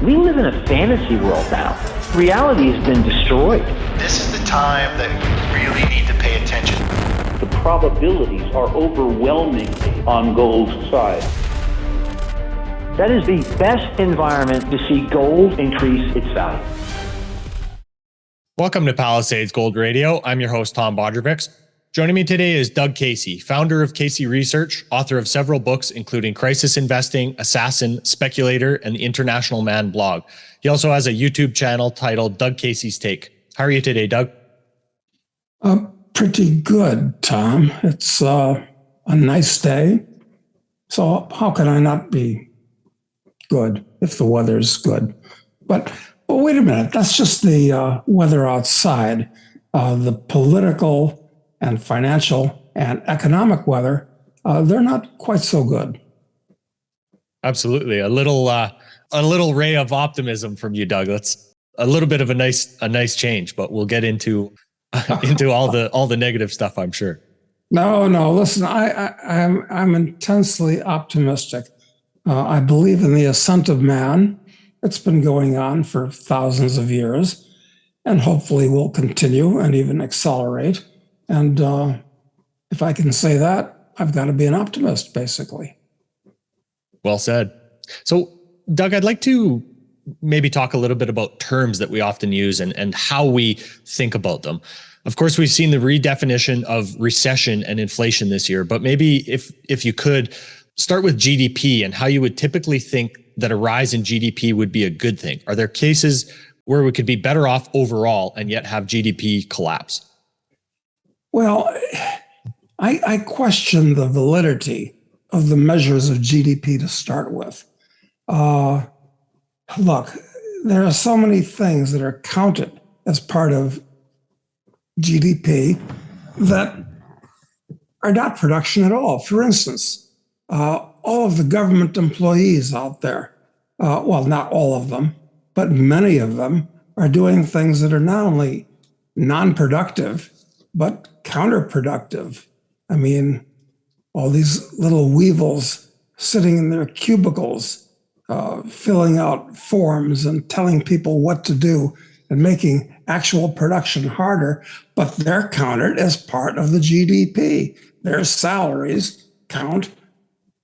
We live in a fantasy world now. Reality has been destroyed. This is the time that you really need to pay attention. The probabilities are overwhelmingly on gold's side. That is the best environment to see gold increase its value. Welcome to Palisades Gold Radio. I'm your host, Tom Bodrovics. Joining me today is Doug Casey, founder of Casey Research, author of several books, including Crisis Investing, Assassin, Speculator, and the International Man blog. He also has a YouTube channel titled Doug Casey's Take. How are you today, Doug? Pretty good, Tom. It's a nice day. So how can I not be good if the weather's good? But wait a minute, that's just the weather outside. The political and financial and economic weather, they're not quite so good. Absolutely. A little ray of optimism from you, Doug. That's a little bit of a nice change, but we'll get into all the negative stuff, I'm sure. No. Listen, I'm intensely optimistic. I believe in the ascent of man. It's been going on for thousands of years, and hopefully will continue and even accelerate. And if I can say that, I've got to be an optimist, basically. Well said. So, Doug, I'd like to maybe talk a little bit about terms that we often use and how we think about them. Of course, we've seen the redefinition of recession and inflation this year, but maybe if you could start with GDP and how you would typically think that a rise in GDP would be a good thing. Are there cases where we could be better off overall and yet have GDP collapse? Well, I question the validity of the measures of GDP to start with. Look, there are so many things that are counted as part of GDP that are not production at all. For instance, all of the government employees out there, well, not all of them, but many of them are doing things that are not only non-productive, but counterproductive. I mean, all these little weevils sitting in their cubicles, filling out forms and telling people what to do and making actual production harder, but they're counted as part of the GDP. Their salaries count.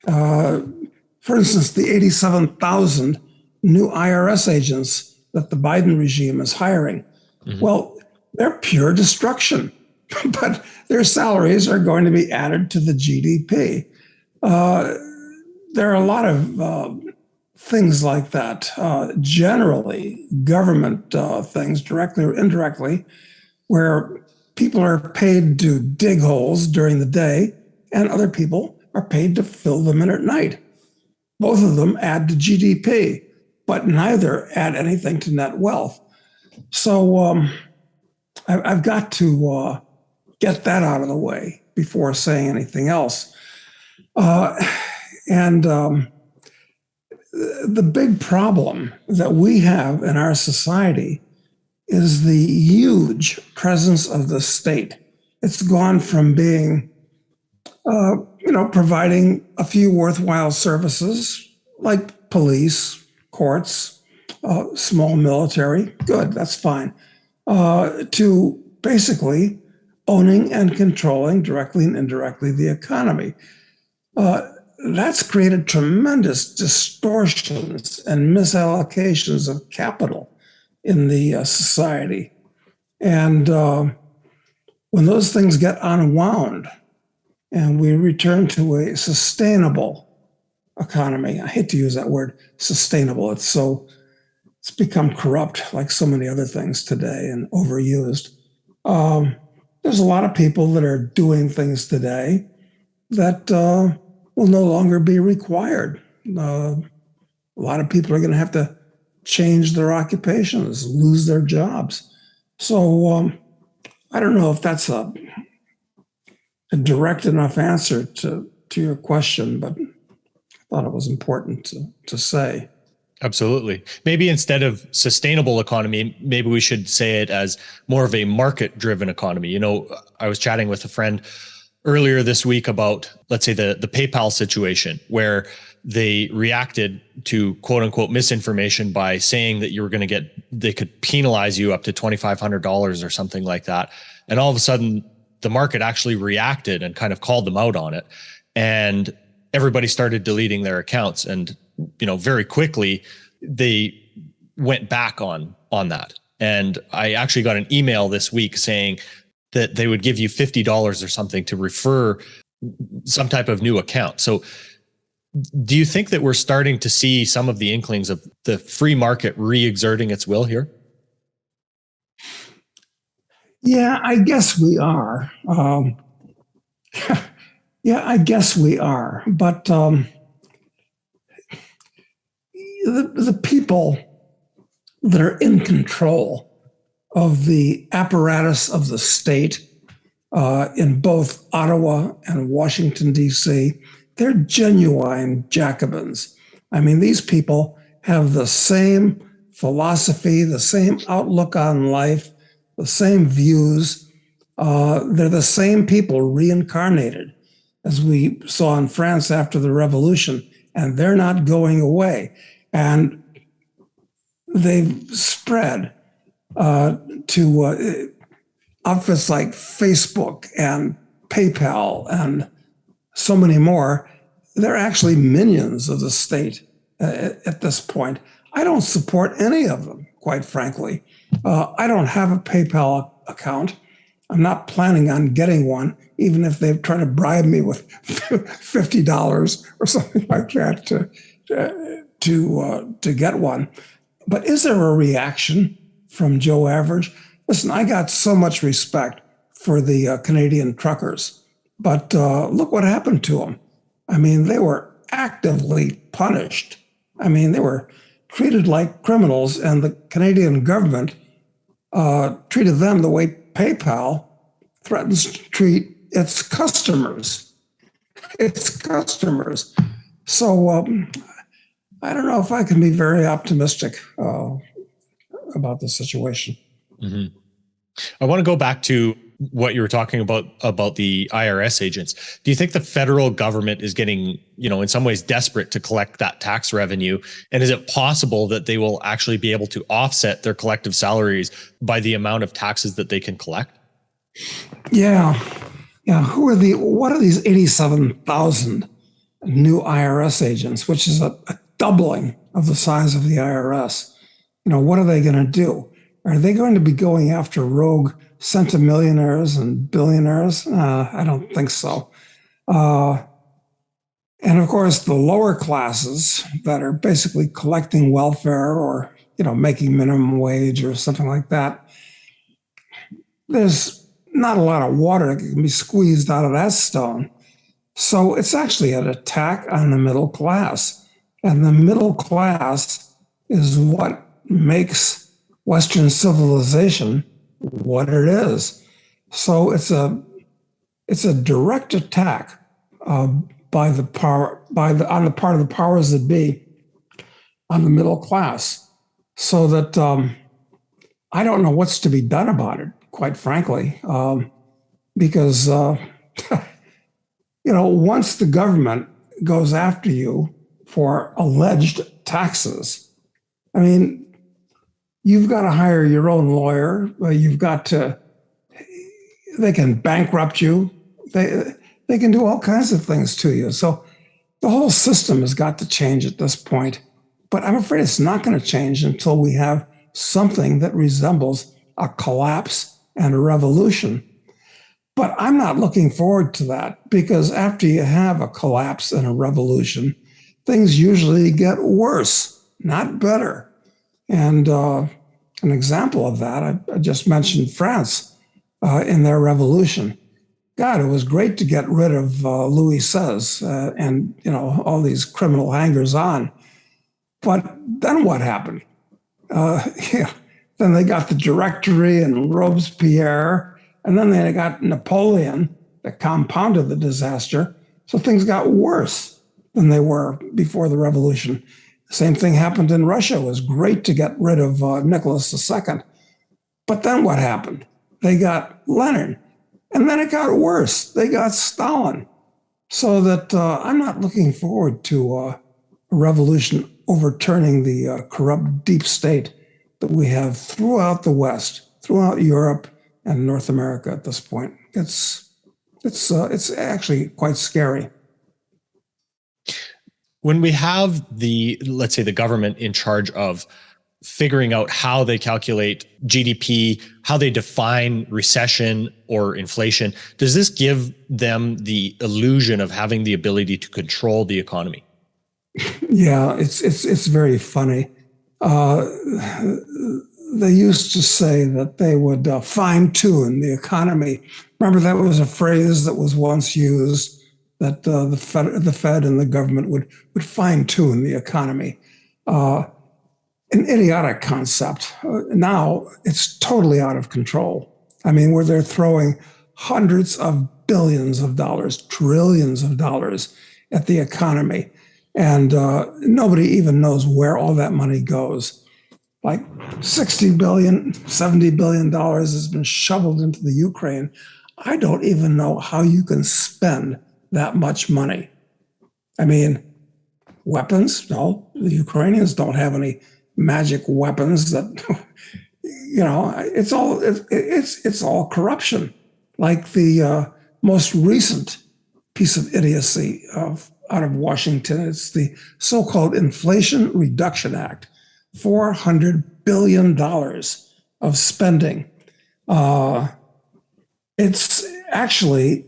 For instance, the 87,000 new IRS agents that the Biden regime is hiring. Mm-hmm. Well, they're pure destruction. But their salaries are going to be added to the GDP. There are a lot of things like that. Generally, government things, directly or indirectly, where people are paid to dig holes during the day and other people are paid to fill them in at night. Both of them add to GDP, but neither add anything to net wealth. So I've got to get that out of the way before saying anything else. And the big problem that we have in our society is the huge presence of the state. It's gone from being, providing a few worthwhile services like police, courts, small military, good, that's fine, to basically owning and controlling directly and indirectly the economy. That's created tremendous distortions and misallocations of capital in the society. And when those things get unwound and we return to a sustainable economy, I hate to use that word, sustainable, it's become corrupt like so many other things today and overused. There's a lot of people that are doing things today that will no longer be required. A lot of people are going to have to change their occupations, lose their jobs. So I don't know if that's a direct enough answer to your question, but I thought it was important to say. Absolutely. Maybe instead of sustainable economy, maybe we should say it as more of a market-driven economy. You know, I was chatting with a friend earlier this week about, let's say, the PayPal situation, where they reacted to quote unquote misinformation by saying that you were going to they could penalize you up to $2,500 or something like that. And all of a sudden the market actually reacted and kind of called them out on it. And everybody started deleting their accounts. And, very quickly they went back on that. And I actually got an email this week saying that they would give you $50 or something to refer some type of new account. So do you think that we're starting to see some of the inklings of the free market re-exerting its will here? Yeah, I guess we are. Yeah, I guess we are. But the people that are in control of the apparatus of the state in both Ottawa and Washington, D.C., they're genuine Jacobins. I mean, these people have the same philosophy, the same outlook on life, the same views. They're the same people reincarnated, as we saw in France after the revolution, and they're not going away. And they've spread to outfits like Facebook and PayPal and so many more. They're actually minions of the state at this point. I don't support any of them, quite frankly. I don't have a PayPal account. I'm not planning on getting one, even if they try to bribe me with $50 or something like that to get one. But is there a reaction from Joe Average? Listen, I got so much respect for the Canadian truckers, but look what happened to them. I mean, they were actively punished. I mean, they were treated like criminals, and the Canadian government treated them the way PayPal threatens to treat its customers. So I don't know if I can be very optimistic about the situation. Mm-hmm. I want to go back to what you were talking about the IRS agents. Do you think the federal government is getting, in some ways desperate to collect that tax revenue? And is it possible that they will actually be able to offset their collective salaries by the amount of taxes that they can collect? Yeah. What are these 87,000 new IRS agents, which is a doubling of the size of the IRS? What are they going to do? Are they going to be going after rogue centimillionaires and billionaires? I don't think so. And of course, the lower classes that are basically collecting welfare or, making minimum wage or something like that, there's not a lot of water that can be squeezed out of that stone. So it's actually an attack on the middle class. And the middle class is what makes Western civilization what it is. So it's a direct attack on the part of the powers that be on the middle class. So that I don't know what's to be done about it, quite frankly, because once the government goes after you for alleged taxes, I mean, you've got to hire your own lawyer. They can bankrupt you. They can do all kinds of things to you. So the whole system has got to change at this point. But I'm afraid it's not going to change until we have something that resembles a collapse and a revolution. But I'm not looking forward to that, because after you have a collapse and a revolution, things usually get worse, not better. And an example of that, I just mentioned France in their revolution. God, it was great to get rid of Louis XVI and all these criminal hangers-on. But then what happened? Then they got the Directory and Robespierre, and then they got Napoleon that compounded the disaster. So things got worse than they were before the revolution. Same thing happened in Russia. It was great to get rid of Nicholas II. But then what happened? They got Lenin. And then it got worse. They got Stalin. So that I'm not looking forward to a revolution overturning the corrupt deep state that we have throughout the West, throughout Europe and North America at this point. It's actually quite scary. When we have let's say the government in charge of figuring out how they calculate GDP, how they define recession or inflation, does this give them the illusion of having the ability to control the economy? Yeah, it's very funny. They used to say that they would fine tune the economy. Remember, that was a phrase that was once used, that the Fed and the government would fine tune the economy. An idiotic concept. Now it's totally out of control. I mean, where they're throwing hundreds of billions of dollars, trillions of dollars at the economy. And nobody even knows where all that money goes. Like $60 billion, $70 billion has been shoveled into the Ukraine. I don't even know how you can spend that much money. I mean, weapons? No, the Ukrainians don't have any magic weapons that, it's all corruption. Like the most recent piece of idiocy out of Washington, it's the so-called Inflation Reduction Act, $400 billion of spending. It's actually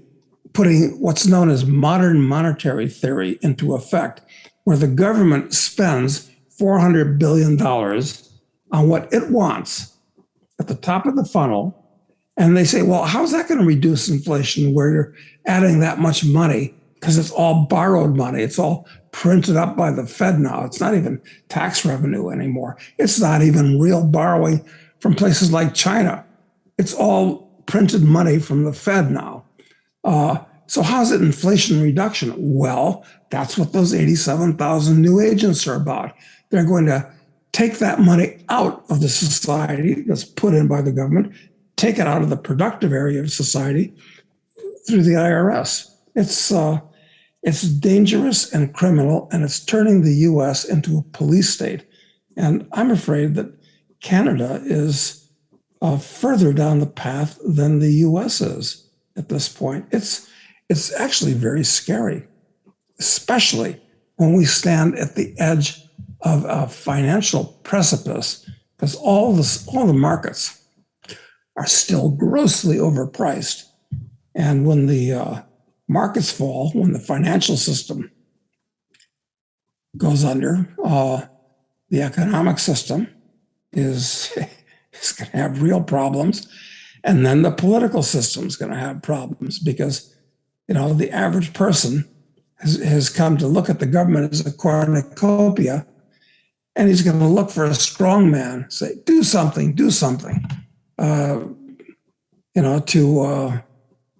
putting what's known as modern monetary theory into effect, where the government spends $400 billion on what it wants at the top of the funnel. And they say, well, how's that going to reduce inflation where you're adding that much money? Because it's all borrowed money. It's all printed up by the Fed now. It's not even tax revenue anymore. It's not even real borrowing from places like China. It's all printed money from the Fed now. So how's it inflation reduction? Well, that's what those 87,000 new agents are about. They're going to take that money out of the society that's put in by the government, take it out of the productive area of society through the IRS. It's dangerous and criminal, and it's turning the U.S. into a police state. And I'm afraid that Canada is further down the path than the U.S. is at this point. It's actually very scary, especially when we stand at the edge of a financial precipice, because all the markets are still grossly overpriced. And when the markets fall, when the financial system goes under, the economic system is going to have real problems. And then the political system is going to have problems because, the average person has come to look at the government as a cornucopia, and he's going to look for a strong man, say, do something, to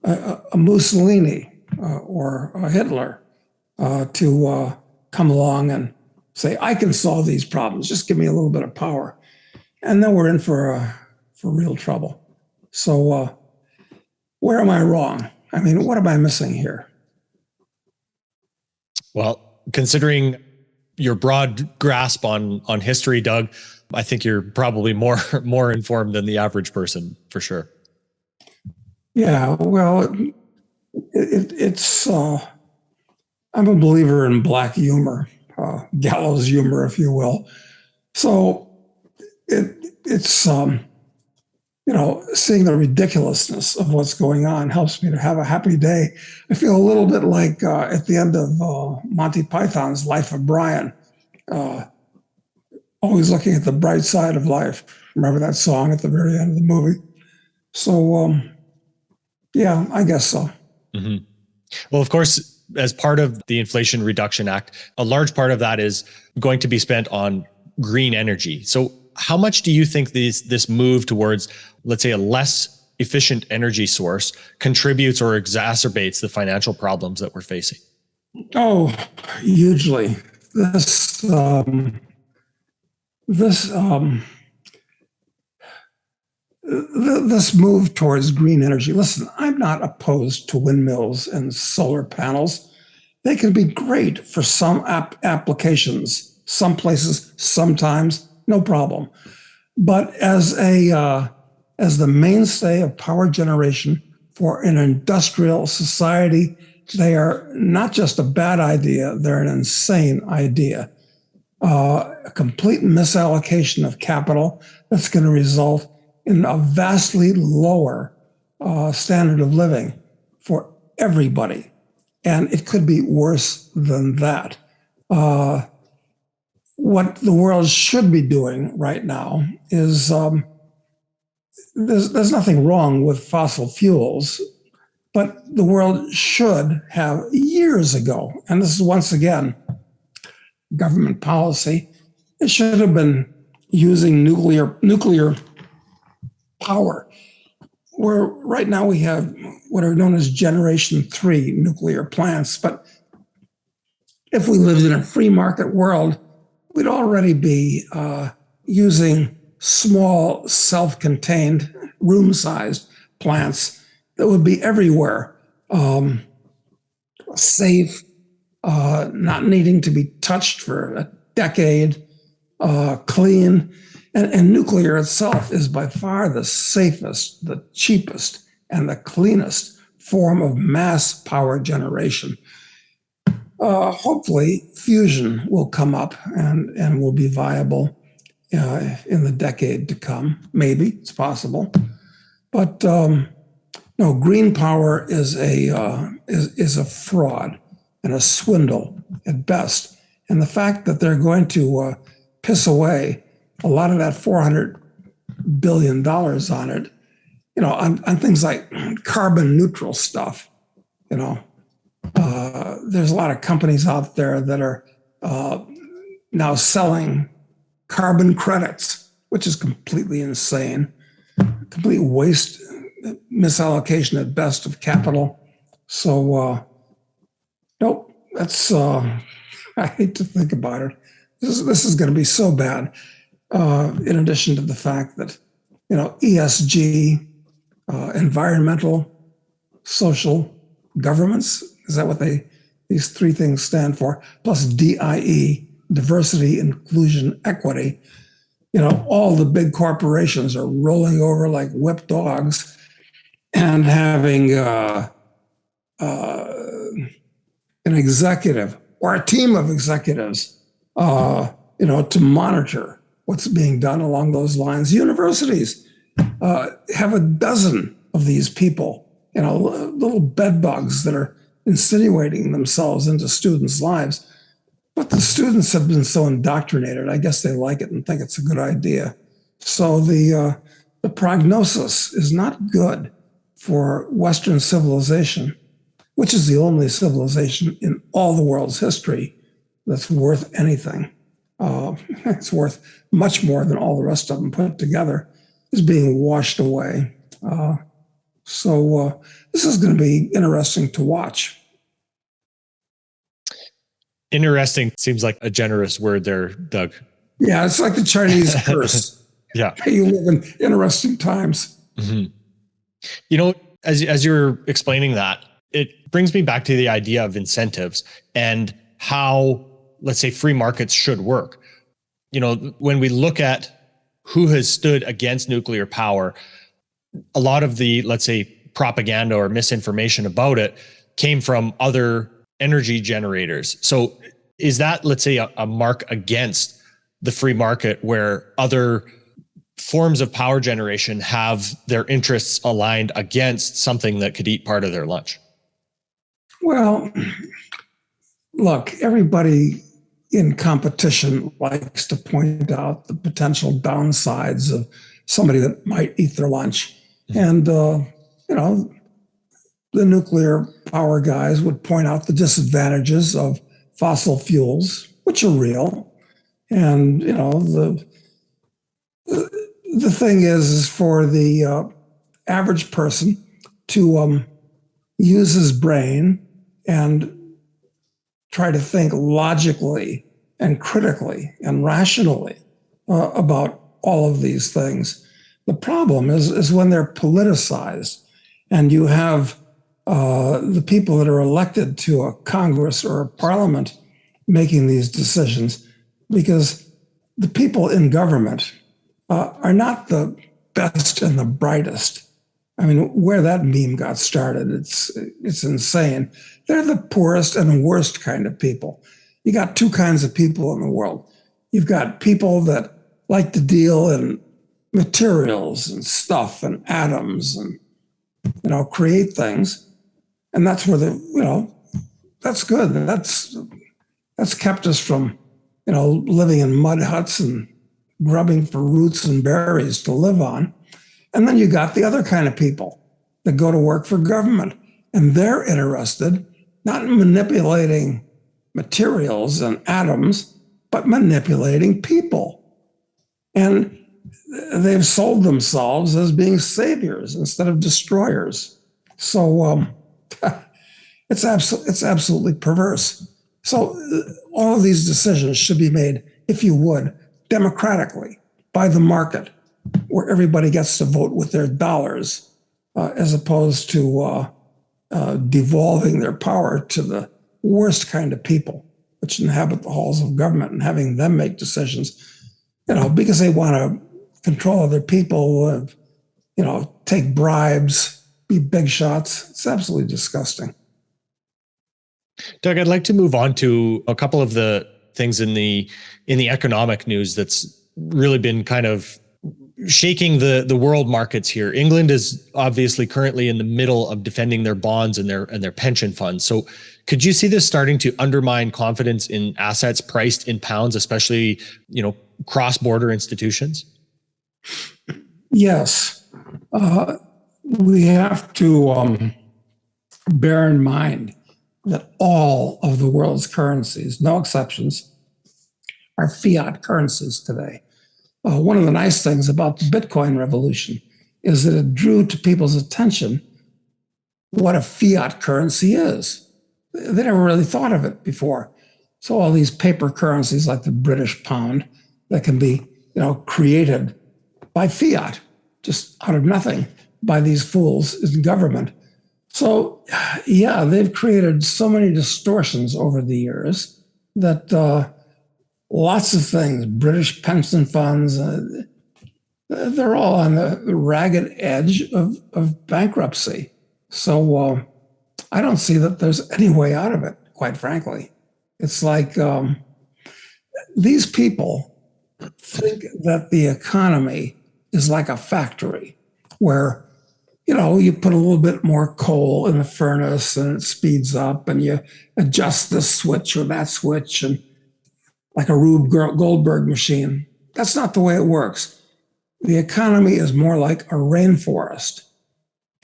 a Mussolini or a Hitler to come along and say, I can solve these problems, just give me a little bit of power. And then we're in for real trouble. So where am I wrong? I mean, what am I missing here? Well, considering your broad grasp on history, Doug, I think you're probably more informed than the average person, for sure. Yeah, well, it's I'm a believer in black humor, gallows humor, if you will. So it's seeing the ridiculously of what's going on helps me to have a happy day. I feel a little bit like at the end of Monty Python's Life of Brian, always looking at the bright side of life. Remember that song at the very end of the movie? So, yeah, I guess so. Mm-hmm. Well, of course, as part of the Inflation Reduction Act, a large part of that is going to be spent on green energy. So how much do you think this move towards, let's say, a less efficient energy source contributes or exacerbates the financial problems that we're facing? Oh, hugely. this move towards green energy, listen, I'm not opposed to windmills and solar panels. They can be great for some applications, some places, sometimes, no problem. But as the mainstay of power generation for an industrial society, they are not just a bad idea, they're an insane idea. A complete misallocation of capital that's going to result in a vastly lower standard of living for everybody. And it could be worse than that. What the world should be doing right now is there's nothing wrong with fossil fuels, but the world should have years ago, and this is once again government policy, it should have been using nuclear power. Where right now we have what are known as Generation 3 nuclear plants, but if we lived in a free market world, we'd already be using small, self-contained, room-sized plants that would be everywhere, safe, not needing to be touched for a decade, clean. And nuclear itself is by far the safest, the cheapest, and the cleanest form of mass power generation. Hopefully, fusion will come up and will be viable in the decade to come. Maybe it's possible, but no. Green power is a fraud and a swindle at best. And the fact that they're going to piss away a lot of that $400 billion on it, on things like carbon neutral stuff, there's a lot of companies out there that are now selling carbon credits, which is completely insane, complete waste, misallocation at best of capital. So, nope, that's, I hate to think about it. This is going to be so bad. In addition to the fact that, ESG, environmental, social, governance, is that what these three things stand for? Plus DIE, diversity, inclusion, equity. All the big corporations are rolling over like whipped dogs and having an executive or a team of executives, to monitor what's being done along those lines. Universities have a dozen of these people, little bed bugs that are insinuating themselves into students' lives. But the students have been so indoctrinated, I guess they like it and think it's a good idea. So the prognosis is not good for Western civilization, which is the only civilization in all the world's history that's worth anything. It's worth much more than all the rest of them put together, is being washed away. So this is going to be interesting to watch. Interesting seems like a generous word there, Doug. Yeah, it's like the Chinese curse. Yeah. You live in interesting times. Mm-hmm. As you're explaining that, it brings me back to the idea of incentives and how, let's say, free markets should work. When we look at who has stood against nuclear power, a lot of the, let's say, propaganda or misinformation about it came from other energy generators. So is that, let's say, a mark against the free market where other forms of power generation have their interests aligned against something that could eat part of their lunch? Well, look, everybody in competition likes to point out the potential downsides of somebody that might eat their lunch. And, the nuclear power guys would point out the disadvantages of fossil fuels, which are real. And, the thing is for the average person to use his brain and try to think logically and critically and rationally about all of these things. The problem is when they're politicized and you have the people that are elected to a Congress or a parliament making these decisions, because the people in government are not the best and the brightest. I mean, where that meme got started, it's insane. They're the poorest and worst kind of people. You got two kinds of people in the world. You've got people that like to deal in materials and stuff and atoms and, create things. And that's where that's good. That's kept us from, living in mud huts and grubbing for roots and berries to live on. And then you got the other kind of people that go to work for government, and they're interested not in manipulating materials and atoms, but manipulating people. And they've sold themselves as being saviors instead of destroyers. So it's absolutely perverse. So all of these decisions should be made, if you would, democratically by the market, where everybody gets to vote with their dollars, as opposed to devolving their power to the worst kind of people, which inhabit the halls of government, and having them make decisions, because they want to control other people, take bribes, be big shots. It's absolutely disgusting. Doug, I'd like to move on to a couple of the things in the economic news that's really been kind of shaking the world markets here. England is obviously currently in the middle of defending their bonds and their pension funds. So could you see this starting to undermine confidence in assets priced in pounds, especially, cross-border institutions? Yes. We have to bear in mind that all of the world's currencies, no exceptions, are fiat currencies today. One of the nice things about the Bitcoin revolution is that it drew to people's attention what a fiat currency is. They never really thought of it before. So all these paper currencies like the British pound that can be, created by fiat, just out of nothing, by these fools in government. So, yeah, they've created so many distortions over the years that lots of things, British pension funds, they're all on the ragged edge of bankruptcy. So I don't see that there's any way out of it, quite frankly. It's like these people think that the economy is like a factory where, you put a little bit more coal in the furnace and it speeds up, and you adjust this switch or that switch, and like a Rube Goldberg machine. That's not the way it works. The economy is more like a rainforest.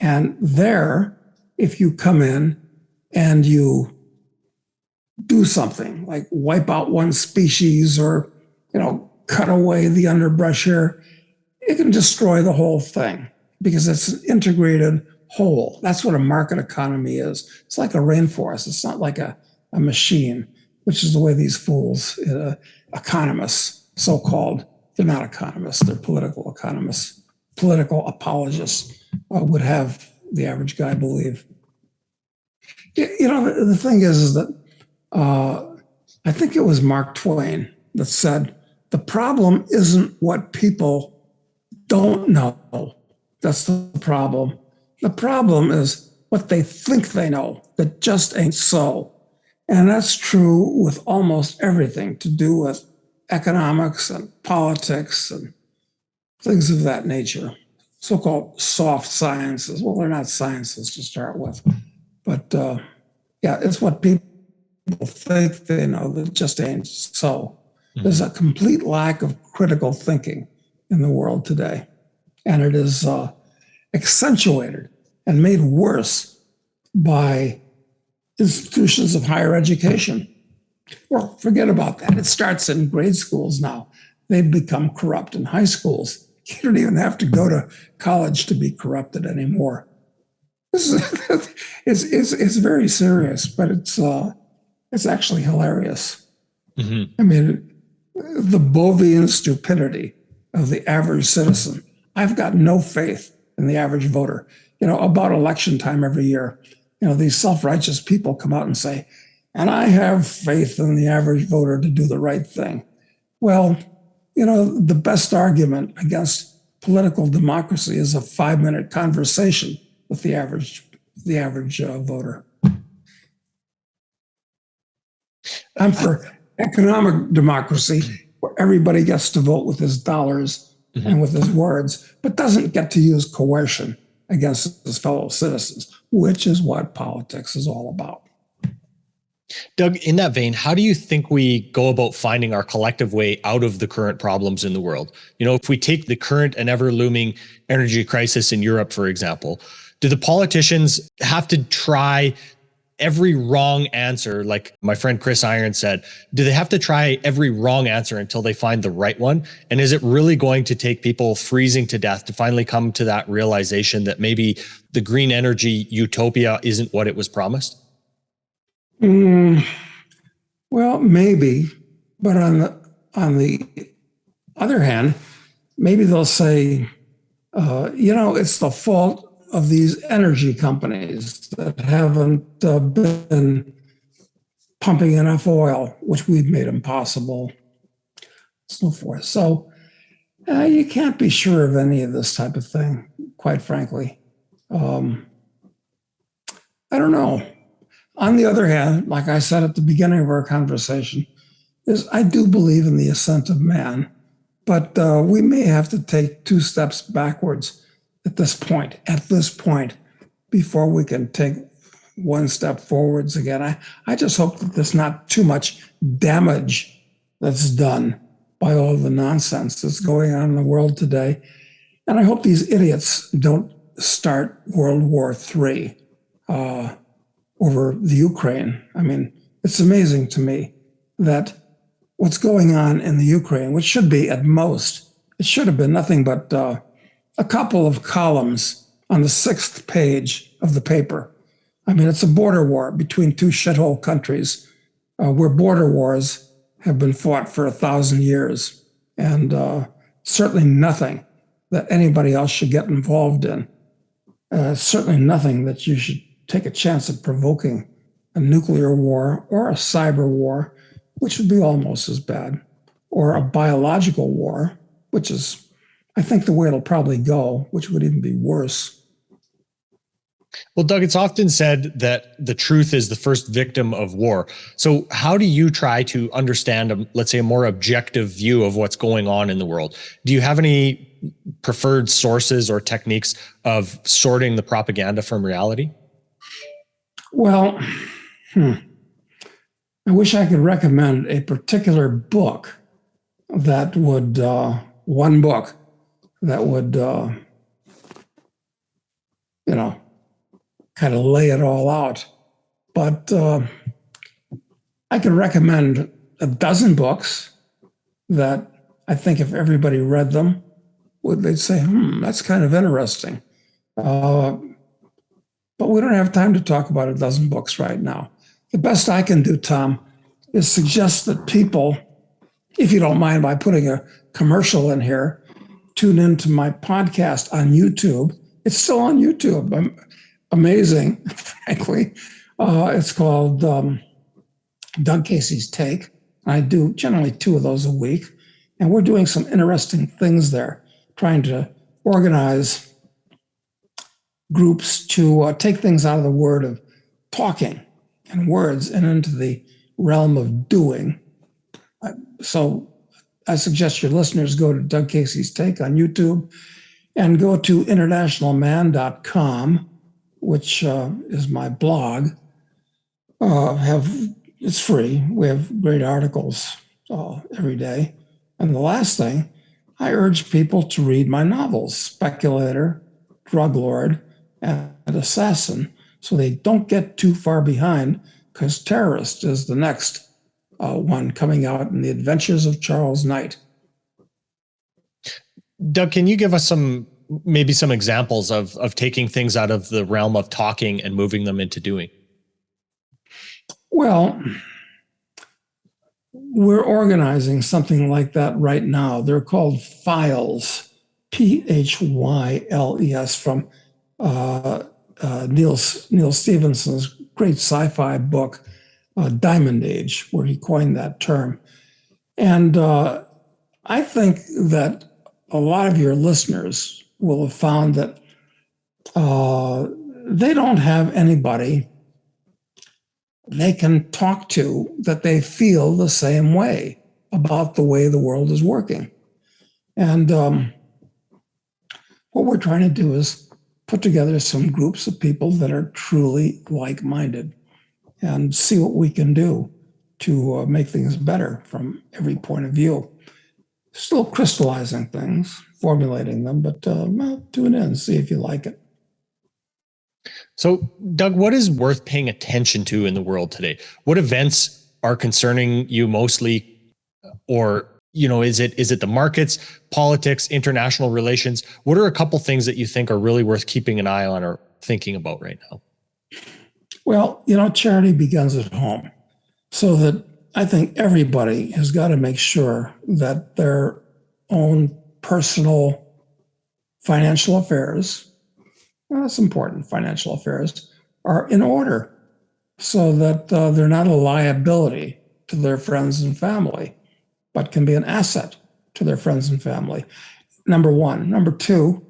And there, if you come in and you do something like wipe out one species or, cut away the underbrush here, it can destroy the whole thing because it's an integrated whole. That's what a market economy is. It's like a rainforest. It's not like a machine, which is the way these fools, economists, so-called, they're not economists, they're political economists, political apologists, would have the average guy believe. The thing is that I think it was Mark Twain that said, the problem isn't what people don't know. That's the problem. The problem is what they think they know that just ain't so. And that's true with almost everything to do with economics and politics and things of that nature. So-called soft sciences. Well, they're not sciences to start with. But it's what people think they know that just ain't so. There's a complete lack of critical thinking in the world today. And it is accentuated and made worse by institutions of higher education. Well, forget about that. It starts in grade schools now. They've become corrupt in high schools. You don't even have to go to college to be corrupted anymore. It's very serious, but it's actually hilarious. Mm-hmm. I mean, the bovine stupidity of the average citizen I've got no faith in the average voter. About election time every year, these self-righteous people come out and say, and I have faith in the average voter to do the right thing. Well, the best argument against political democracy is a 5-minute conversation with the average voter. I'm for economic democracy, where everybody gets to vote with his dollars and with his words, but doesn't get to use coercion against his fellow citizens, which is what politics is all about. Doug, in that vein, how do you think we go about finding our collective way out of the current problems in the world? If we take the current and ever looming energy crisis in Europe, for example, do the politicians have to try every wrong answer? Like my friend Chris Irons said, do they have to try every wrong answer until they find the right one? And is it really going to take people freezing to death to finally come to that realization that maybe the green energy utopia isn't what it was promised? Well, maybe, but on the other hand, maybe they'll say, it's the fault of these energy companies that haven't been pumping enough oil, which we've made impossible, so forth. So you can't be sure of any of this type of thing, quite frankly. I don't know. On the other hand, like I said at the beginning of our conversation, I do believe in the ascent of man, but we may have to take 2 steps backwards at this point, before we can take 1 step forwards again. I just hope that there's not too much damage that's done by all the nonsense that's going on in the world today. And I hope these idiots don't start World War III over the Ukraine. I mean, it's amazing to me that what's going on in the Ukraine, which should be at most, it should have been nothing but a couple of columns on the 6th page of the paper. I mean, it's a border war between 2 shithole countries where border wars have been fought for 1,000 years, and certainly nothing that anybody else should get involved in. Certainly nothing that you should take a chance of provoking a nuclear war or a cyber war, which would be almost as bad, or a biological war, which is, I think, the way it'll probably go, which would even be worse. Well, Doug, it's often said that the truth is the first victim of war. So how do you try to understand, let's say, a more objective view of what's going on in the world? Do you have any preferred sources or techniques of sorting the propaganda from reality? Well, I wish I could recommend a particular book that would, one book that would, kind of lay it all out. But I could recommend a dozen books that I think if everybody read them, they'd say, that's kind of interesting. But we don't have time to talk about a dozen books right now. The best I can do, Tom, is suggest that people, if you don't mind by putting a commercial in here, tune into my podcast on YouTube. It's still on YouTube. Amazing, frankly. It's called Doug Casey's Take. I do generally 2 of those a week. And we're doing some interesting things there, trying to organize groups to take things out of the word of talking and words and into the realm of doing. So I suggest your listeners go to Doug Casey's Take on YouTube and go to internationalman.com, which is my blog. It's free. We have great articles every day. And the last thing, I urge people to read my novels, Speculator, Drug Lord, and Assassin, so they don't get too far behind, because Terrorist is the next one coming out in the Adventures of Charles Knight. Doug, can you give us maybe some examples of taking things out of the realm of talking and moving them into doing? Well, we're organizing something like that right now. They're called files. Phyles from Neil Stephenson's great sci-fi book, Diamond Age, where he coined that term. And I think that a lot of your listeners will have found that they don't have anybody they can talk to that they feel the same way about the way the world is working. And what we're trying to do is put together some groups of people that are truly like-minded and see what we can do to make things better from every point of view. Still crystallizing things, formulating them, but tune in, see if you like it. So, Doug, what is worth paying attention to in the world today? What events are concerning you mostly, or is it the markets, politics, international relations? What are a couple things that you think are really worth keeping an eye on or thinking about right now? Well, charity begins at home, so that I think everybody has got to make sure that their own personal financial affairs, that's important, financial affairs, are in order so that they're not a liability to their friends and family, but can be an asset to their friends and family. Number one. Number two,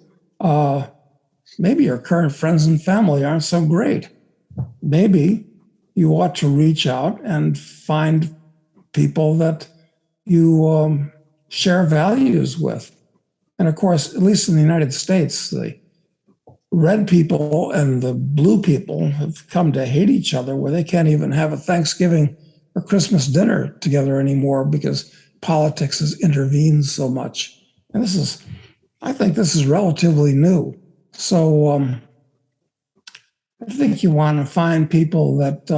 maybe your current friends and family aren't so great. Maybe you ought to reach out and find people that you share values with. And of course, at least in the United States, the red people and the blue people have come to hate each other, where they can't even have a Thanksgiving or Christmas dinner together anymore because politics has intervened so much. And I think this is relatively new. So I think you want to find people that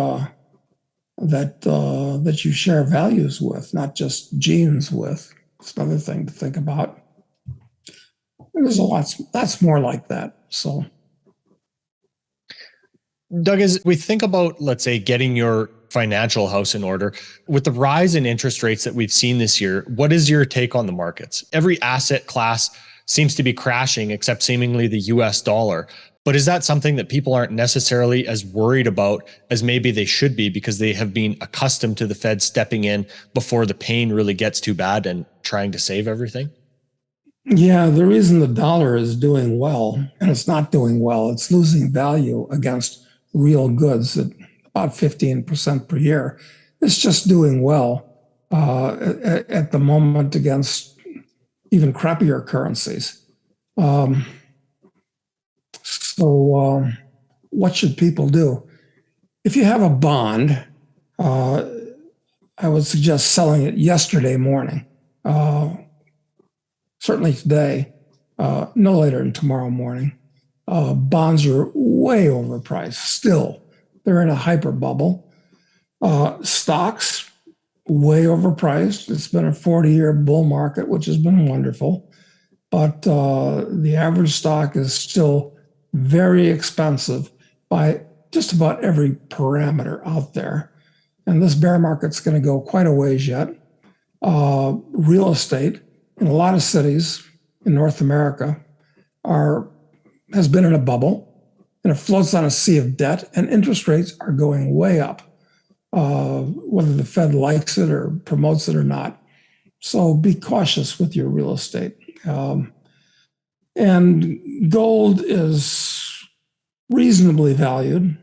you share values with, not just genes with. It's another thing to think about. There's lots more like that. So, Doug, as we think about, let's say, getting your financial house in order, with the rise in interest rates that we've seen this year, what is your take on the markets? Every asset class seems to be crashing except seemingly the US dollar. But is that something that people aren't necessarily as worried about as maybe they should be, because they have been accustomed to the Fed stepping in before the pain really gets too bad and trying to save everything? Yeah, the reason the dollar is doing well, and it's not doing well, it's losing value against real goods at about 15% per year. It's just doing well at the moment against even crappier currencies. So what should people do? If you have a bond, I would suggest selling it yesterday morning. Certainly today, no later than tomorrow morning. Bonds are way overpriced still. They're in a hyper bubble. Stocks, way overpriced. It's been a 40-year bull market, which has been wonderful. But the average stock is still very expensive by just about every parameter out there. And this bear market's going to go quite a ways yet. Real estate in a lot of cities in North America has been in a bubble, and it floats on a sea of debt, and interest rates are going way up, whether the Fed likes it or promotes it or not. So be cautious with your real estate. And gold is reasonably valued.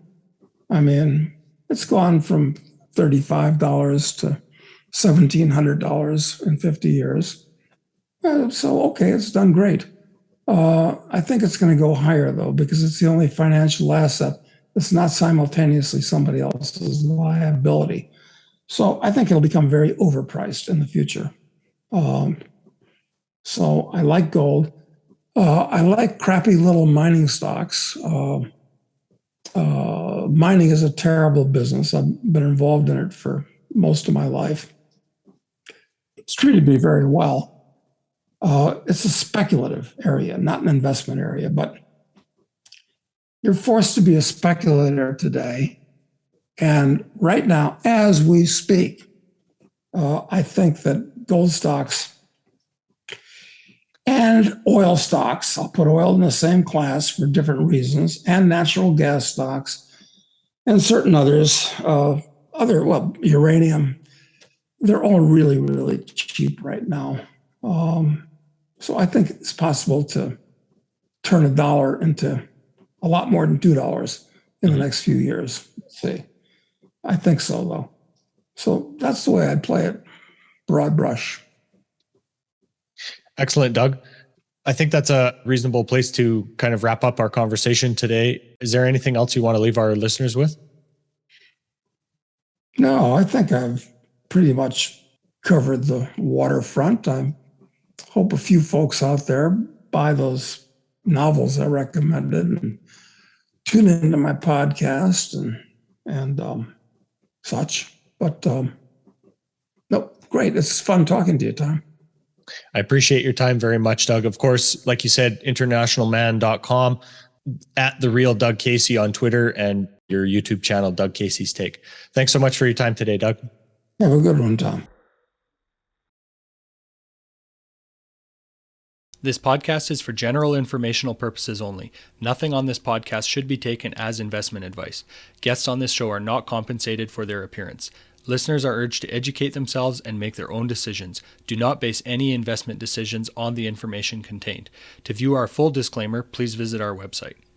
I mean, it's gone from $35 to $1,700 in 50 years. So, okay, it's done great. I think it's going to go higher, though, because it's the only financial asset that's not simultaneously somebody else's liability. So I think it'll become very overpriced in the future. So I like gold. I like crappy little mining stocks. Mining is a terrible business. I've been involved in it for most of my life. It's treated me very well. It's a speculative area, not an investment area, but you're forced to be a speculator today. And right now, as we speak, I think that gold stocks and oil stocks. I'll put oil in the same class for different reasons, and natural gas stocks, and certain others, uranium. They're all really, really cheap right now. So I think it's possible to turn $1 into a lot more than $2 in the next few years. Let's see. I think so, though. So that's the way I'd play it, broad brush. Excellent, Doug. I think that's a reasonable place to kind of wrap up our conversation today. Is there anything else you want to leave our listeners with? No, I think I've pretty much covered the waterfront. I hope a few folks out there buy those novels I recommended and tune into my podcast and such. But no, great. It's fun talking to you, Tom. I appreciate your time very much, Doug. Of course, like you said, internationalman.com, at The Real Doug Casey on Twitter, and your YouTube channel, Doug Casey's Take. Thanks so much for your time today, Doug. Have a good one, Tom. This podcast is for general informational purposes only. Nothing on this podcast should be taken as investment advice. Guests on this show are not compensated for their appearance. Listeners are urged to educate themselves and make their own decisions. Do not base any investment decisions on the information contained. To view our full disclaimer, please visit our website.